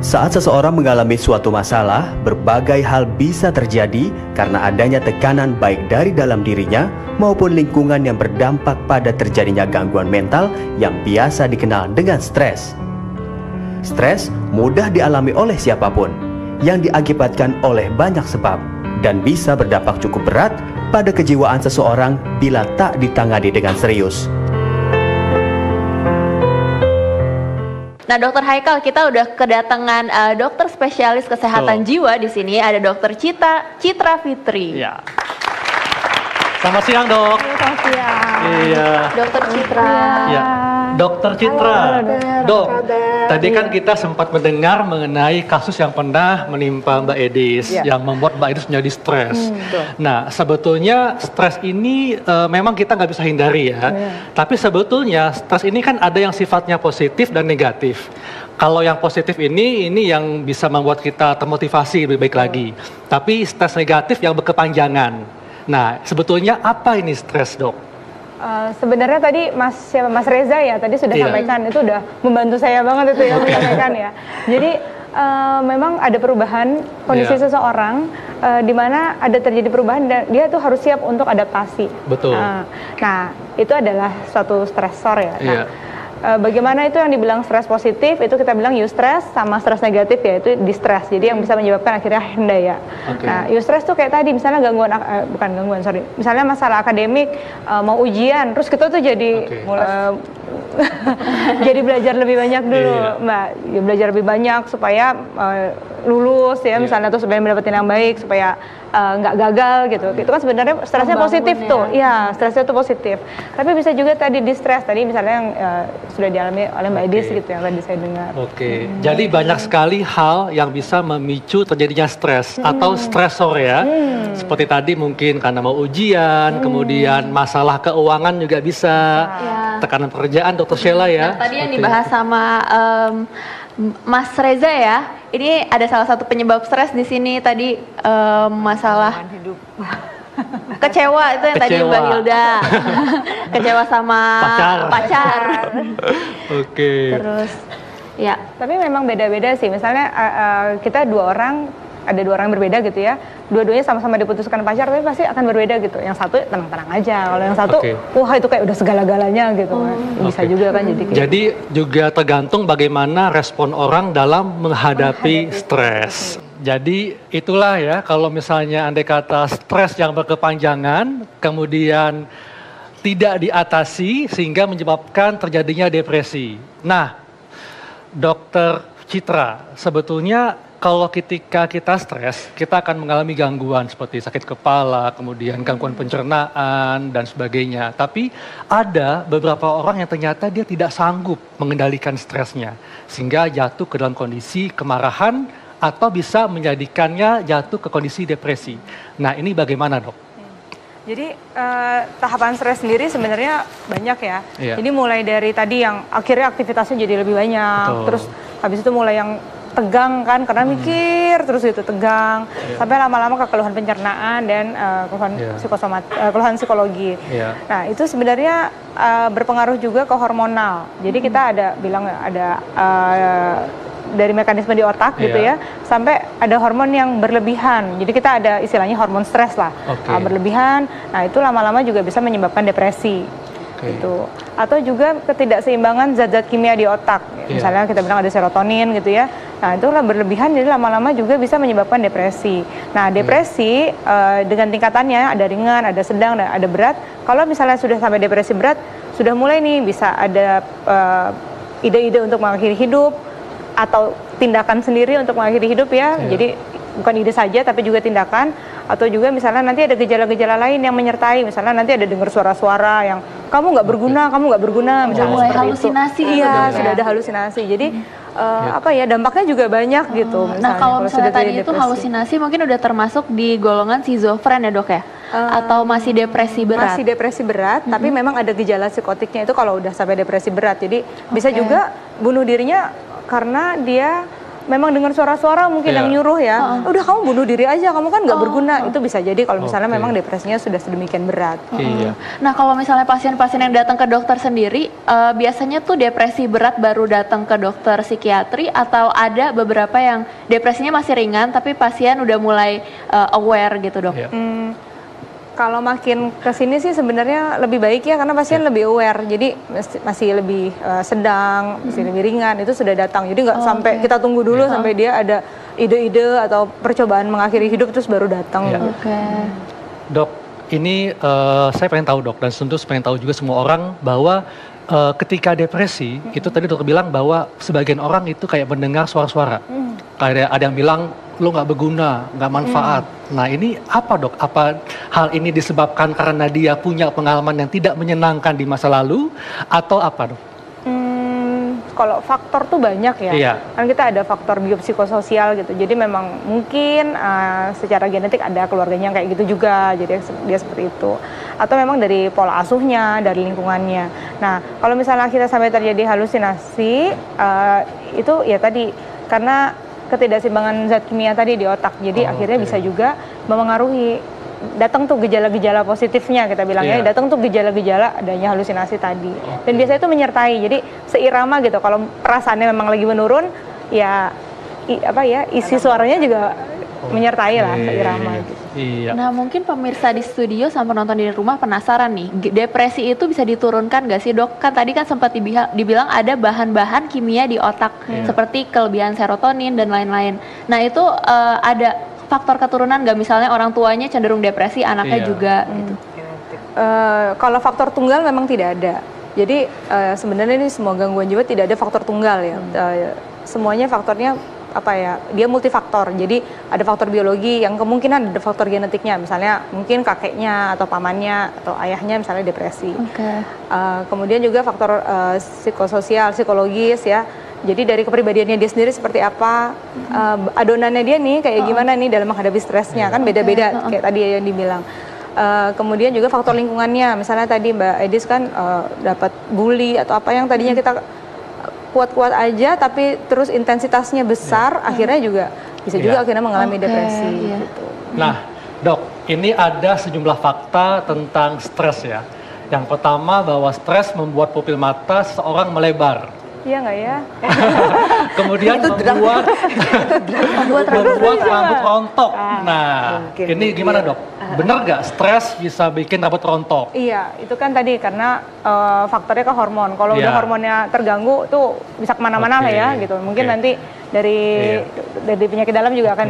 Saat seseorang mengalami suatu masalah, berbagai hal bisa terjadi karena adanya tekanan baik dari dalam dirinya maupun lingkungan yang berdampak pada terjadinya gangguan mental yang biasa dikenal dengan stres. Stres mudah dialami oleh siapapun, yang diakibatkan oleh banyak sebab, dan bisa berdampak cukup berat pada kejiwaan seseorang bila tak ditangani dengan serius. Nah, Dokter Haikal, kita udah kedatangan dokter spesialis kesehatan jiwa di sini. Ada Dokter Citra Fitri. Ya. Selamat siang, Dok. Selamat siang. Iya. Dokter Citra. Ya. Dokter Citra. Dok, tadi kan kita sempat mendengar mengenai kasus yang pernah menimpa Mbak Edis, yang membuat Mbak Edis menjadi stres. Nah, sebetulnya stres ini memang kita nggak bisa hindari ya. Tapi sebetulnya stres ini kan ada yang sifatnya positif dan negatif. Kalau yang positif ini yang bisa membuat kita termotivasi lebih baik lagi. Tapi stres negatif yang berkepanjangan. Nah, sebetulnya apa ini stres, Dok? Sebenarnya tadi Mas Reza ya tadi sudah sampaikan, itu udah membantu saya banget itu ya menyampaikan ya. Jadi memang ada perubahan kondisi seseorang di mana ada terjadi perubahan dan dia tuh harus siap untuk adaptasi. Betul. Nah, itu adalah suatu stresor ya. Nah, bagaimana itu yang dibilang stres positif, itu kita bilang eustress, sama stres negatif ya itu distress. Jadi yang bisa menyebabkan akhirnya hendaya. Nah, eustress tuh kayak tadi misalnya misalnya masalah akademik, mau ujian, terus kita tuh jadi jadi belajar lebih banyak dulu, Mbak. Ya, belajar lebih banyak supaya lulus ya, misalnya tuh supaya mendapatkan yang baik, supaya nggak gagal gitu. Itu kan sebenarnya stresnya positif tuh. Iya, stresnya tuh positif. Tapi bisa juga tadi distress, tadi misalnya yang sudah dialami oleh Mbak Edis gitu yang tadi saya dengar. Jadi banyak sekali hal yang bisa memicu terjadinya stres atau stresor ya. Seperti tadi mungkin karena mau ujian, kemudian masalah keuangan juga bisa, tekanan pekerjaan, Dokter Sheila ya. Nah, tadi yang dibahas sama Mas Reza ya, ini ada salah satu penyebab stres di sini tadi masalah kecewa itu yang tadi Mbak Hilda kecewa sama pacar. Terus ya. Tapi memang beda-beda sih. Misalnya kita ada dua orang berbeda gitu ya. Dua-duanya sama-sama diputuskan pacar, tapi pasti akan berbeda gitu. Yang satu tenang-tenang aja, kalau yang satu, wah itu kayak udah segala-galanya gitu. Bisa juga kan jadi. Jadi juga tergantung bagaimana respon orang dalam menghadapi stres. Jadi itulah ya, kalau misalnya andai kata stres yang berkepanjangan, kemudian tidak diatasi sehingga menyebabkan terjadinya depresi. Nah, Dokter Citra, sebetulnya kalau ketika kita stres, kita akan mengalami gangguan seperti sakit kepala, kemudian gangguan pencernaan, dan sebagainya. Tapi ada beberapa orang yang ternyata dia tidak sanggup mengendalikan stresnya, sehingga jatuh ke dalam kondisi kemarahan, atau bisa menjadikannya jatuh ke kondisi depresi. Nah, ini bagaimana, Dok? Jadi tahapan stres sendiri sebenarnya banyak ya. Jadi mulai dari tadi yang akhirnya aktivitasnya jadi lebih banyak, terus habis itu mulai yang tegang kan karena mikir terus itu tegang, sampai lama-lama ke keluhan pencernaan dan keluhan psikologi. Nah, itu sebenarnya berpengaruh juga ke hormonal. Jadi kita ada dari mekanisme di otak gitu ya, sampai ada hormon yang berlebihan. Jadi kita ada istilahnya hormon stres lah, berlebihan. Nah, itu lama-lama juga bisa menyebabkan depresi. Gitu. Atau juga ketidakseimbangan zat-zat kimia di otak. Misalnya kita bilang ada serotonin gitu ya. Nah, itulah berlebihan, jadi lama-lama juga bisa menyebabkan depresi. Nah, depresi dengan tingkatannya ada ringan, ada sedang, dan ada berat. Kalau misalnya sudah sampai depresi berat, sudah mulai nih bisa ada ide-ide untuk mengakhiri hidup atau tindakan sendiri untuk mengakhiri hidup ya. Jadi bukan ide saja tapi juga tindakan, atau juga misalnya nanti ada gejala-gejala lain yang menyertai, misalnya nanti ada dengar suara-suara yang kamu nggak berguna misalnya mulai seperti halusinasi itu. Iya, sudah ada halusinasi. Jadi dampaknya juga banyak gitu. Nah, kalau misalnya tadi itu halusinasi mungkin udah termasuk di golongan schizofren ya, Dok ya? Atau masih depresi berat? Masih depresi berat, tapi memang ada gejala psikotiknya itu kalau udah sampai depresi berat. Jadi bisa juga bunuh dirinya karena dia memang dengar suara-suara mungkin yang nyuruh ya, udah kamu bunuh diri aja, kamu kan nggak berguna. Itu bisa jadi kalau misalnya memang depresinya sudah sedemikian berat. Nah, kalau misalnya pasien-pasien yang datang ke dokter sendiri, biasanya tuh depresi berat baru datang ke dokter psikiatri, atau ada beberapa yang depresinya masih ringan tapi pasien udah mulai aware gitu, Dok? Kalau makin ke sini sih sebenarnya lebih baik ya, karena pasien lebih aware, jadi masih lebih sedang, masih lebih ringan, itu sudah datang. Jadi nggak sampai kita tunggu dulu sampai dia ada ide-ide atau percobaan mengakhiri hidup terus baru datang. Dok, ini saya pengen tahu, Dok, dan tentu pengen tahu juga semua orang bahwa ketika depresi itu tadi dokter bilang bahwa sebagian orang itu kayak mendengar suara-suara. Kayak ada yang bilang lo nggak berguna, nggak manfaat. Nah ini apa, Dok? Apa hal ini disebabkan karena dia punya pengalaman yang tidak menyenangkan di masa lalu, atau apa, Dok? Kalau faktor tuh banyak ya. Kan kita ada faktor biopsikososial gitu. Jadi memang mungkin secara genetik ada keluarganya yang kayak gitu juga. Jadi dia seperti itu. Atau memang dari pola asuhnya, dari lingkungannya. Nah, kalau misalnya kita sampai terjadi halusinasi, itu ya tadi karena ketidakseimbangan zat kimia tadi di otak. Jadi akhirnya bisa juga mempengaruhi, datang tuh gejala-gejala positifnya kita bilangnya, datang tuh gejala-gejala adanya halusinasi tadi. Dan biasanya itu menyertai, jadi seirama gitu. Kalau perasaannya memang lagi menurun, ya isi suaranya juga menyertai lah, seirama gitu. Nah, mungkin pemirsa di studio sama penonton di rumah penasaran nih, depresi itu bisa diturunkan nggak sih, Dok? Kan tadi kan sempat dibilang ada bahan-bahan kimia di otak seperti kelebihan serotonin dan lain-lain. Nah, itu ada faktor keturunan nggak, misalnya orang tuanya cenderung depresi, anaknya juga gitu? Kalau faktor tunggal memang tidak ada. Jadi sebenarnya ini semua gangguan jiwa tidak ada faktor tunggal ya. Semuanya faktornya dia multifaktor. Jadi ada faktor biologi yang kemungkinan ada faktor genetiknya, misalnya mungkin kakeknya atau pamannya atau ayahnya misalnya depresi. Kemudian juga faktor psikososial, psikologis ya. Jadi dari kepribadiannya dia sendiri seperti apa, adonannya dia nih kayak gimana nih dalam menghadapi stresnya, kan beda-beda kayak tadi yang dibilang. Kemudian juga faktor lingkungannya, misalnya tadi Mbak Edis kan dapat bully atau apa yang tadinya kita kuat-kuat aja tapi terus intensitasnya besar, akhirnya juga bisa juga akhirnya mengalami depresi gitu. Nah, Dok, ini ada sejumlah fakta tentang stres ya. Yang pertama bahwa stres membuat pupil mata seseorang melebar. Iya nggak ya? Kemudian membuat rambut rontok. Nah, ini gimana, Dok? Benar nggak stres bisa bikin rambut rontok? Iya, itu kan tadi karena faktornya ke hormon. Kalau udah hormonnya terganggu tuh bisa kemana-mana lah ya gitu. Mungkin nanti dari penyakit dalam juga akan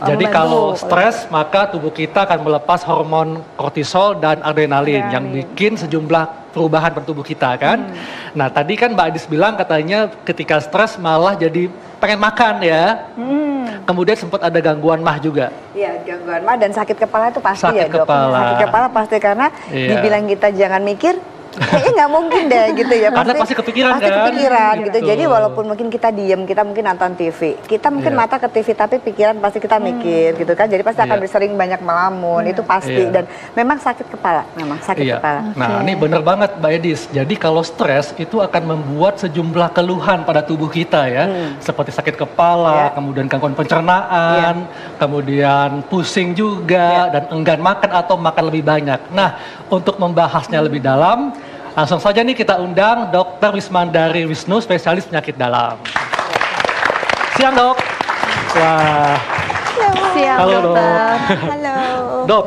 jadi kalau stres maka tubuh kita akan melepas hormon kortisol dan adrenalin yang bikin sejumlah perubahan pada tubuh kita kan. Nah tadi kan Mbak Adis bilang katanya ketika stres malah jadi pengen makan ya. Kemudian sempat ada gangguan mah juga. Iya, gangguan mah dan sakit kepala itu pasti sakit ya, Dok. Kepala. Sakit kepala pasti karena dibilang kita jangan mikir, kayaknya nggak mungkin deh gitu ya. Karena pasti kepikiran pasti kan. kepikiran gitu. Jadi walaupun mungkin kita diem, kita mungkin nonton TV, kita mungkin mata ke TV tapi pikiran pasti kita mikir gitu kan. Jadi pasti akan sering banyak melamun, itu pasti. Dan memang sakit kepala, memang sakit kepala. Nah ini bener banget Mbak Edis. Jadi kalau stres itu akan membuat sejumlah keluhan pada tubuh kita ya. Seperti sakit kepala, kemudian gangguan pencernaan, kemudian pusing juga, dan enggan makan atau makan lebih banyak. Nah untuk membahasnya lebih dalam, langsung saja nih kita undang Dr. Wismandari Wisnu, spesialis penyakit dalam. Siang, Dok. Wah. Siang, halo, Dokter. Halo. Dok,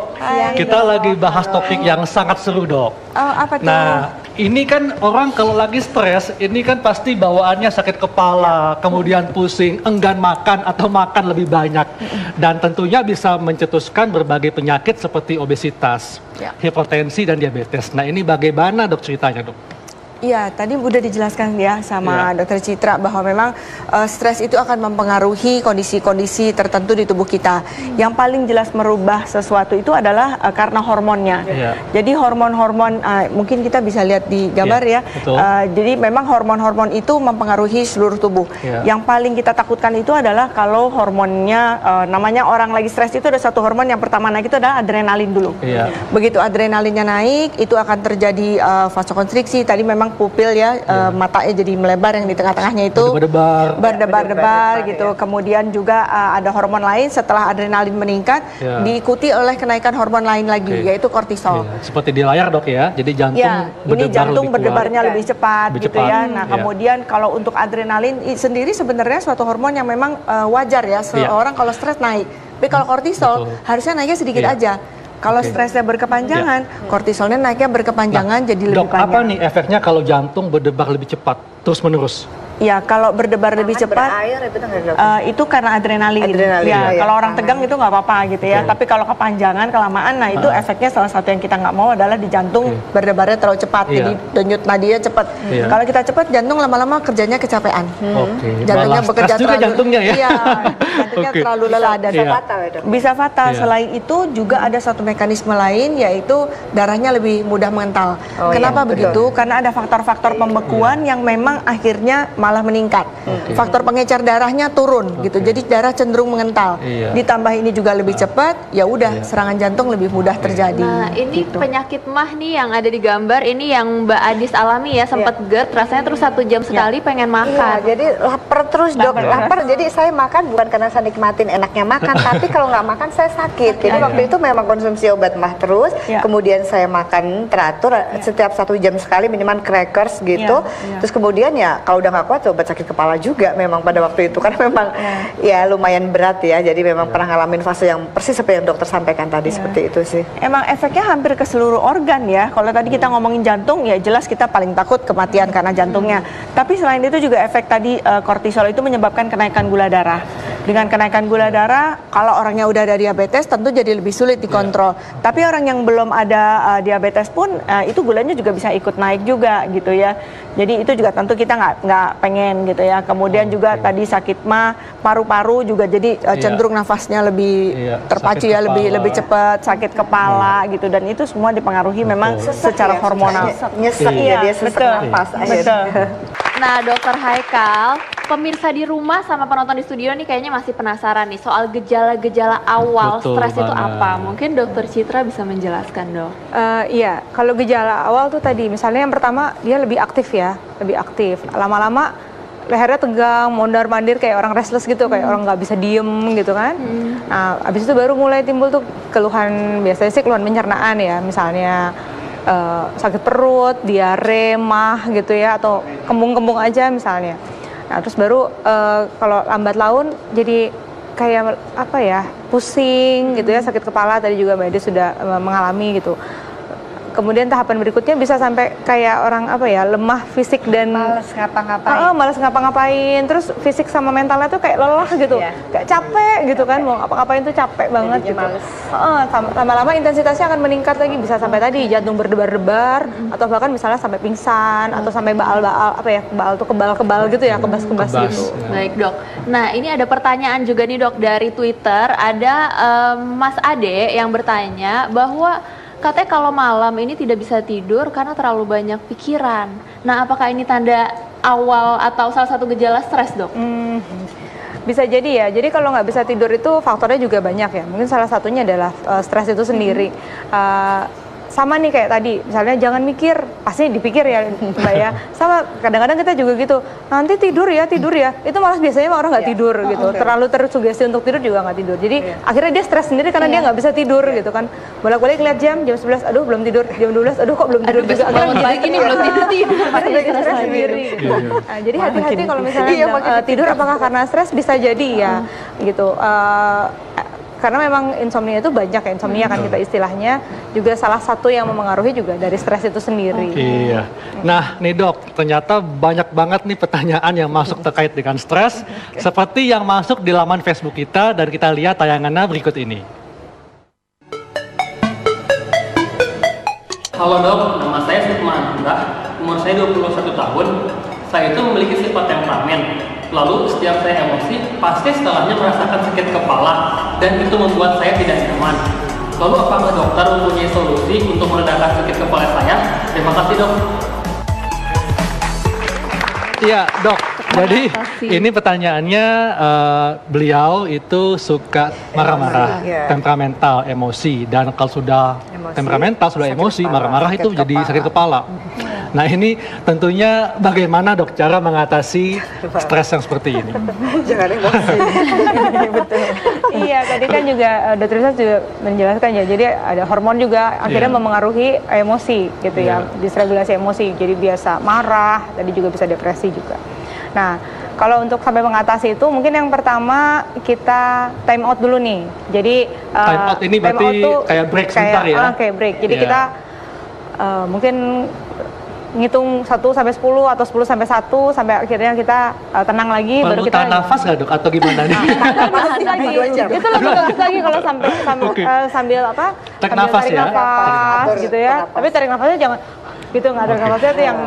kita lagi bahas topik yang sangat seru, Dok. Oh, apa tuh? Nah, ini kan orang kalau lagi stres, ini kan pasti bawaannya sakit kepala, kemudian pusing, enggan makan atau makan lebih banyak. Dan tentunya bisa mencetuskan berbagai penyakit seperti obesitas, hipertensi, dan diabetes. Nah, ini bagaimana, Dok, ceritanya, Dok? Iya, tadi udah dijelaskan ya sama Dokter Citra bahwa memang stres itu akan mempengaruhi kondisi-kondisi tertentu di tubuh kita. Yang paling jelas merubah sesuatu itu adalah karena hormonnya. Jadi hormon-hormon, mungkin kita bisa lihat di gambar ya. Jadi memang hormon-hormon itu mempengaruhi seluruh tubuh. Yang paling kita takutkan itu adalah kalau hormonnya, namanya orang lagi stres itu ada satu hormon yang pertama naik itu adalah adrenalin dulu. Begitu adrenalinnya naik, itu akan terjadi vasokonstriksi. Tadi memang pupil ya, matanya jadi melebar yang di tengah-tengahnya itu berdebar-debar gitu. Kemudian juga ada hormon lain setelah adrenalin meningkat, diikuti oleh kenaikan hormon lain lagi, yaitu kortisol. Seperti di layar dok ya, jadi jantung berdebarnya lebih cepat gitu ya. Nah kemudian kalau untuk adrenalin sendiri sebenarnya suatu hormon yang memang wajar ya, seorang kalau stres naik. Tapi kalau kortisol harusnya naiknya sedikit aja. Kalau stresnya berkepanjangan, kortisolnya naiknya berkepanjangan, jadi lebih banyak. Apa nih efeknya kalau jantung berdebar lebih cepat, terus menerus? Ya, kalau berdebar lebih cepat, itu karena adrenalin. Ya, kalau orang tegang itu nggak apa-apa gitu ya. Tapi kalau kepanjangan, kelamaan, nah itu efeknya salah satu yang kita nggak mau adalah di jantung berdebarnya terlalu cepat. Jadi denyut nadinya cepat. Kalau kita cepat, jantung lama-lama kerjanya kecapean. Jantungnya bekerja terlalu. Jantungnya ya? Iya, jantungnya terlalu lelah dan bisa fatal. Selain itu juga ada satu mekanisme lain, yaitu darahnya lebih mudah mengental. Kenapa begitu? Karena ada faktor-faktor pembekuan yang memang akhirnya malah meningkat. Faktor pengecer darahnya turun gitu. Jadi darah cenderung mengental. Ditambah ini juga lebih cepat, ya udah serangan jantung lebih mudah terjadi. Nah, ini penyakit MAH nih yang ada di gambar ini yang Mbak Adis alami ya, sempat GERD, rasanya terus 1 jam sekali pengen makan. Jadi lapar terus dok, lapar. Jadi saya makan bukan karena saya nikmatin enaknya makan, tapi kalau nggak makan saya sakit. Jadi waktu itu memang konsumsi obat MAH terus. Kemudian saya makan teratur setiap 1 jam sekali minimal crackers gitu. Terus kemudian ya kalau udah nggak kuat obat sakit kepala juga memang pada waktu itu karena memang ya lumayan berat ya, jadi memang pernah ngalamin fase yang persis seperti yang dokter sampaikan tadi seperti itu sih. Emang efeknya hampir ke seluruh organ ya. Kalau tadi kita ngomongin jantung ya jelas kita paling takut kematian karena jantungnya. Tapi selain itu juga efek tadi kortisol itu menyebabkan kenaikan gula darah. Dengan kenaikan gula darah, kalau orangnya udah ada diabetes tentu jadi lebih sulit dikontrol. Tapi orang yang belum ada diabetes pun itu gulanya juga bisa ikut naik juga gitu ya. Jadi itu juga tentu kita nggak pengen gitu ya. Kemudian juga tadi sakit MAH, paru-paru juga jadi cenderung nafasnya lebih terpacu ya, lebih cepat, sakit kepala gitu. Dan itu semua dipengaruhi memang secara hormonal. Nyesek ya dia sesak nafas. Nah, Dokter Haikal, pemirsa di rumah sama penonton di studio nih kayaknya masih penasaran nih soal gejala-gejala awal stres itu apa? Mungkin Dokter Citra bisa menjelaskan, Dok. Iya, kalau gejala awal tuh tadi, misalnya yang pertama dia lebih aktif ya, lebih aktif. Lama-lama lehernya tegang, mondar-mandir kayak orang restless gitu, kayak orang nggak bisa diem gitu kan. Nah, abis itu baru mulai timbul tuh keluhan, biasanya sih keluhan pencernaan ya, misalnya sakit perut, diare, MAH gitu ya, atau kembung-kembung aja misalnya. Nah, terus baru kalau lambat laun jadi kayak apa ya, pusing gitu ya, sakit kepala, tadi juga Mbak Edi sudah mengalami gitu. Kemudian tahapan berikutnya bisa sampai kayak orang apa ya, lemah fisik dan malas ngapa-ngapain. Malas ngapa-ngapain. Terus fisik sama mentalnya tuh kayak lelah gitu, kayak capek gitu kan, mau ngapa-ngapain tuh capek banget gitu. Lama-lama intensitasnya akan meningkat lagi, bisa sampai tadi jantung berdebar-debar, atau bahkan misalnya sampai pingsan, atau sampai baal-baal, apa ya, baal tuh kebal-kebal gitu ya, kebas-kebas gitu. Baik dok. Nah ini ada pertanyaan juga nih dok dari Twitter, ada Mas Ade yang bertanya bahwa katanya kalau malam ini tidak bisa tidur karena terlalu banyak pikiran. Nah, apakah ini tanda awal atau salah satu gejala stres, dok? Bisa jadi ya. Jadi kalau nggak bisa tidur itu faktornya juga banyak ya. Mungkin salah satunya adalah stres itu sendiri. Sama nih kayak tadi, misalnya jangan mikir, pasti dipikir ya Mbak ya. Sama kadang-kadang kita juga gitu, nanti tidur ya, itu malah biasanya orang nggak tidur gitu. Terlalu tersugesti untuk tidur juga nggak tidur. Jadi akhirnya dia stres sendiri karena dia nggak bisa tidur gitu kan. Bolak-balik lihat jam 11, aduh belum tidur, jam 12, aduh kok belum tidur juga. Bangun pagi nih belum tidur. Stres sendiri. Nah, jadi hati-hati kalau misalnya tidur apakah karena stres, bisa jadi ya gitu. Karena memang insomnia itu banyak ya, insomnia kan kita istilahnya, juga salah satu yang memengaruhi juga dari stres itu sendiri. Iya. Nah nih dok, ternyata banyak banget nih pertanyaan yang masuk terkait dengan stres, seperti yang masuk di laman Facebook kita, dan kita lihat tayangannya berikut ini. Halo dok, nama saya Sukman, umur saya 21 tahun. Saya itu memiliki sifat temperamen. Lalu setiap saya emosi, pasti setelahnya merasakan sakit kepala, dan itu membuat saya tidak nyaman. Lalu apakah dokter mempunyai solusi untuk meredakan sakit kepala saya? Terima kasih dok. Iya dok, jadi ini pertanyaannya, beliau itu suka marah-marah, temperamental, emosi, dan kalau sudah temperamental, sudah emosi, marah-marah itu jadi sakit kepala. Nah ini tentunya bagaimana dok cara mengatasi stres yang seperti ini? Jangan emosi. Betul. Iya, tadi kan juga Dr. Risa juga menjelaskan ya. Jadi ada hormon juga akhirnya mempengaruhi emosi gitu ya, disregulasi emosi. Jadi biasa marah, tadi juga bisa depresi juga. Nah, kalau untuk sampai mengatasi itu mungkin yang pertama kita time out dulu nih. Jadi time out ini berarti kayak break sebentar ya? Kayak break. Jadi kita mungkin ngitung 1 sampai 10 atau 10 sampai 1 sampai akhirnya kita tenang lagi. Baru kita tahan nafas nggak dok atau gimana nih? Lagi. Itu lebih bagus lagi kalau sambil apa? Tarik nafas ya. Nafas gitu ya. Tapi tarik nafasnya jangan gitu, nggak tarik nafasnya itu yang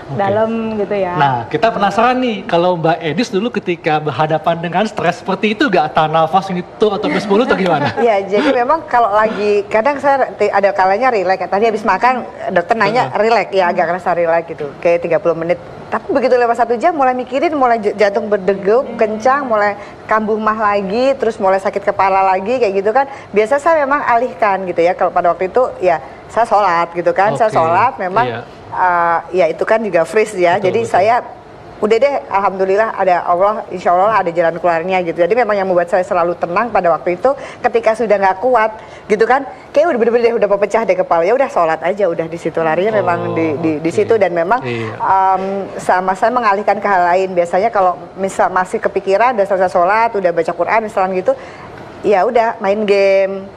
dalam gitu ya. Nah, kita penasaran nih, kalau Mbak Edis dulu ketika berhadapan dengan stres seperti itu gak tahan nafas gitu atau 10 atau gimana? Iya, jadi memang kalau lagi, kadang saya ada kalanya relax, tadi habis makan dokter nanya relax, ya agak kerasa relax gitu, kayak 30 menit. Tapi begitu lewat 1 jam mulai mikirin, mulai jantung berdegup, kencang, mulai kambuh mah lagi, terus mulai sakit kepala lagi kayak gitu kan. Biasa saya memang alihkan gitu ya, kalau pada waktu itu ya saya sholat gitu kan, saya sholat memang ya itu kan juga freeze ya. Betul, jadi saya udah deh, alhamdulillah ada Allah, insya Allah ada jalan keluarnya gitu. Jadi memang yang membuat saya selalu tenang pada waktu itu ketika sudah nggak kuat gitu kan, kayak udah bener-bener udah pecah deh kepala, ya udah sholat aja, udah di situ larinya memang di situ. Dan memang sama saya mengalihkan ke hal lain. Biasanya kalau misal masih kepikiran udah selesai sholat, udah baca Quran misalnya gitu, ya udah main game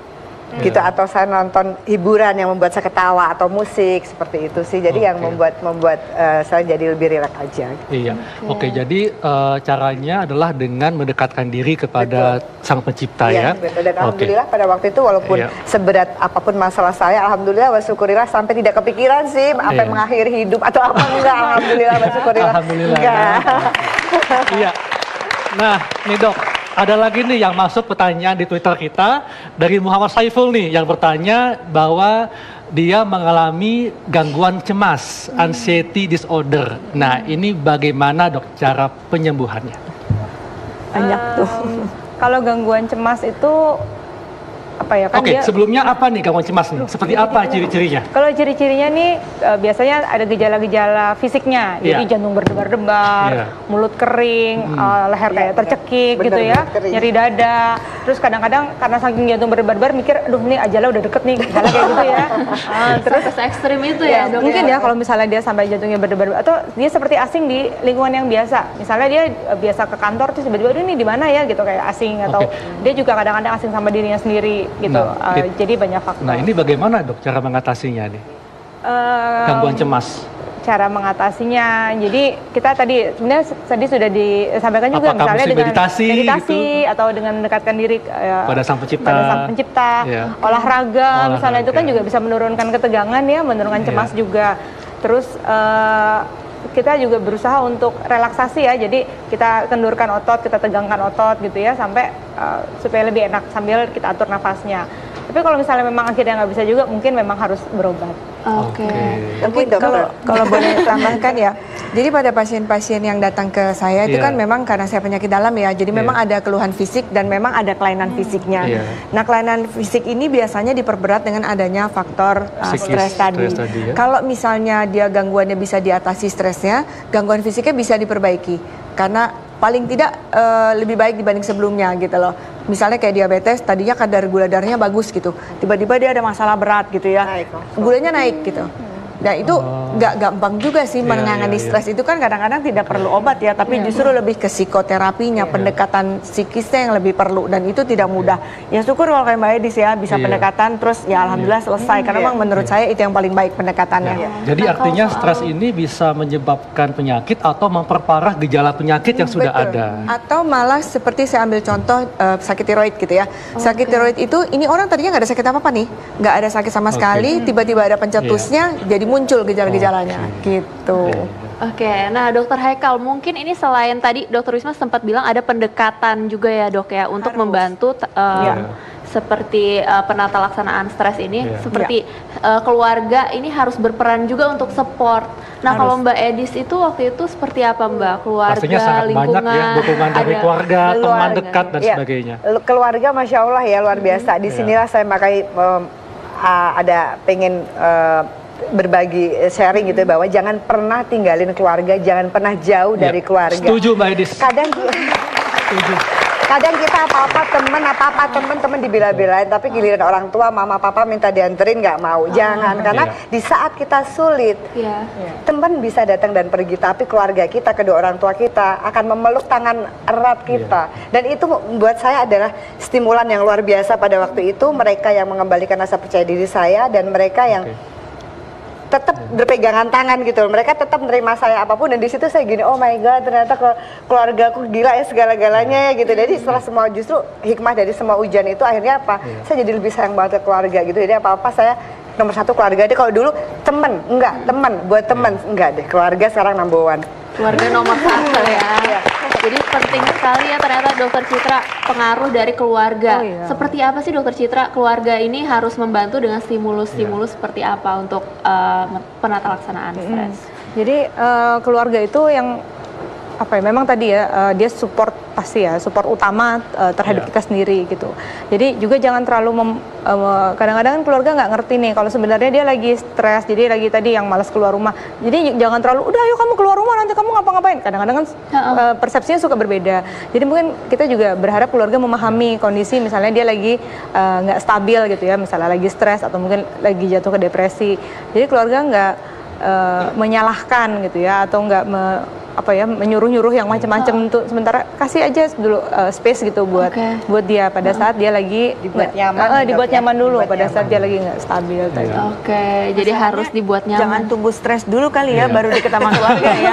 gitu, atau saya nonton hiburan yang membuat saya ketawa atau musik seperti itu sih. Jadi yang membuat saya jadi lebih rileks aja. Iya. Oke, jadi caranya adalah dengan mendekatkan diri kepada Sang Pencipta ya. Betul. Dan alhamdulillah pada waktu itu walaupun seberat apapun masalah saya, alhamdulillah syukurillah sampai tidak kepikiran sih sampai mengakhiri hidup atau apa enggak. Alhamdulillah syukurillah. Alhamdulillah. Iya. Nah, nih dok, ada lagi nih yang masuk pertanyaan di Twitter kita dari Muhammad Saiful nih yang bertanya bahwa dia mengalami gangguan cemas, anxiety disorder. Nah, ini bagaimana dok cara penyembuhannya? Banyak tuh. Kalau gangguan cemas itu apa ya kan? Oke, sebelumnya apa nih gangguan cemas nih? Seperti apa ciri-cirinya? Kalau ciri-cirinya nih biasanya ada gejala-gejala fisiknya, jadi jantung berdebar-debar, mulut kering, leher kayak tercekik gitu ya, nyeri dada. Terus kadang-kadang karena saking jantung berdebar-debar mikir, aduh ini ajalnya udah deket nih, gejala kayak gitu ya. Terus ekstrim itu ya dok? Mungkin ya kalau misalnya dia sampai jantungnya berdebar atau dia seperti asing di lingkungan yang biasa. Misalnya dia biasa ke kantor terus tiba-tiba ini di mana ya gitu kayak asing, atau dia juga kadang-kadang asing sama dirinya sendiri gitu. Jadi banyak faktor. Nah, ini bagaimana dok cara mengatasinya nih? Gangguan cemas. Cara mengatasinya, jadi kita tadi sebenarnya sudah disampaikan juga. Apakah misalnya dengan meditasi gitu? Atau dengan mendekatkan diri pada Sang Pencipta, olahraga misalnya itu kan juga bisa menurunkan ketegangan ya, menurunkan cemas juga. Terus kita juga berusaha untuk relaksasi ya, jadi kita kendurkan otot, kita tegangkan otot gitu ya, sampai supaya lebih enak sambil kita atur nafasnya. Tapi kalau misalnya memang akhirnya nggak bisa juga, mungkin memang harus berobat. Oke. Mungkin kalau boleh tambahkan ya, jadi pada pasien-pasien yang datang ke saya itu kan memang karena saya penyakit dalam ya, jadi memang ada keluhan fisik dan memang ada kelainan fisiknya. Nah, kelainan fisik ini biasanya diperberat dengan adanya faktor stres tadi. Ya? Kalau misalnya dia gangguannya bisa diatasi stresnya, gangguan fisiknya bisa diperbaiki karena paling tidak lebih baik dibanding sebelumnya gitu loh. Misalnya kayak diabetes, tadinya kadar gula darahnya bagus gitu, tiba-tiba dia ada masalah berat gitu ya, gulanya naik gitu. Nah itu nggak gampang juga sih menangani stres itu kan kadang-kadang tidak perlu obat ya, tapi justru lebih ke psikoterapinya, pendekatan psikisnya yang lebih perlu, dan itu tidak mudah. Ya syukur kalau kayak Mbak Edis ya bisa pendekatan terus ya alhamdulillah selesai, karena memang menurut saya itu yang paling baik pendekatannya. Jadi artinya stres ini bisa menyebabkan penyakit atau memperparah gejala penyakit yang sudah ada. Atau malah seperti saya ambil contoh sakit tiroid gitu ya. Sakit tiroid itu ini orang tadinya nggak ada sakit apa-apa nih, nggak ada sakit sama sekali, tiba-tiba ada pencetusnya, jadi muncul gejala-gejalanya gitu. Oke, nah Dokter Haikal, mungkin ini selain tadi Dokter Wisma sempat bilang ada pendekatan juga ya dok ya untuk membantu seperti penata laksanaan stres ini, seperti keluarga ini harus berperan juga untuk support. Nah kalau Mbak Edis itu waktu itu seperti apa Mbak? Keluarga, pastinya sangat lingkungan, banyak ya dukungan dari keluarga, teman dekat dan sebagainya. Keluarga Masya Allah ya luar biasa. Disinilah saya pakai ada pengen berbagi sharing gitu bahwa jangan pernah tinggalin keluarga, jangan pernah jauh dari keluarga. Setuju Mbak Edis. Kadang kita apa-apa temen dibela-belain, tapi giliran orang tua, mama papa minta dianterin nggak mau. Jangan, karena di saat kita sulit, teman bisa datang dan pergi, tapi keluarga kita, kedua orang tua kita akan memeluk tangan erat kita. Dan itu buat saya adalah stimulan yang luar biasa pada waktu itu. Mereka yang mengembalikan rasa percaya diri saya, dan mereka yang tetap berpegangan tangan gitu. Mereka tetap menerima saya apapun, dan di situ saya gini, oh my god, ternyata keluargaku gila ya, segala-galanya ya gitu. Jadi setelah semua, justru hikmah dari semua ujian itu akhirnya apa? Saya jadi lebih sayang banget ke keluarga gitu. Jadi apa-apa saya nomor satu keluarga deh. Kalau dulu temen buat temen enggak deh, keluarga sekarang number one. Keluarga nomor satu ya. Jadi penting sekali ya ternyata Dokter Citra, pengaruh dari keluarga. Seperti apa sih Dokter Citra, keluarga ini harus membantu dengan stimulus-stimulus seperti apa untuk penata laksanaan stres? Jadi keluarga itu yang apa ya, memang tadi ya dia support, pasti ya support utama terhadap kita sendiri gitu. Jadi juga jangan terlalu kadang-kadang kan keluarga nggak ngerti nih kalau sebenarnya dia lagi stres, jadi lagi tadi yang malas keluar rumah. Jadi jangan terlalu udah ayo kamu keluar rumah, nanti kamu ngapa-ngapain. Kadang-kadang kan persepsinya suka berbeda. Jadi mungkin kita juga berharap keluarga memahami kondisi, misalnya dia lagi nggak stabil gitu ya, misalnya lagi stres atau mungkin lagi jatuh ke depresi. Jadi keluarga nggak menyalahkan gitu ya, atau nggak menyuruh-nyuruh yang macam-macam. Untuk sementara kasih aja dulu space gitu buat dia pada saat dia lagi dibuat nyaman dulu pada saat dia lagi nggak stabil tadi. Jadi harus dibuat nyaman. Jangan tunggu stres dulu kali ya baru deket sama keluarga ya.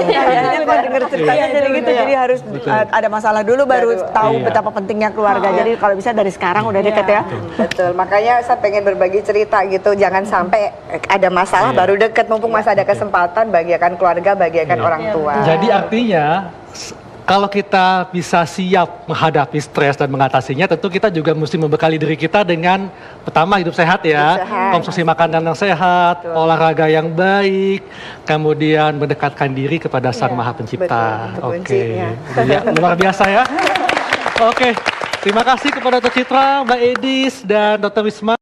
Biasanya kalau denger ceritanya jadi gitu, jadi harus ada masalah dulu baru tahu betapa pentingnya keluarga. Jadi kalau bisa dari sekarang udah deket ya. Betul, makanya saya pengen berbagi cerita gitu, jangan sampai ada masalah baru deket, mumpung masih ada kesempatan, bagikan keluarga, bagikan orang tua. Jadi artinya kalau kita bisa siap menghadapi stres dan mengatasinya, tentu kita juga mesti membekali diri kita dengan pertama hidup sehat ya, konsumsi makanan yang sehat, olahraga yang baik, kemudian mendekatkan diri kepada Sang Maha Pencipta. Luar biasa ya. Terima kasih kepada Dr. Citra, Mbak Edis, dan Dr. Wisma.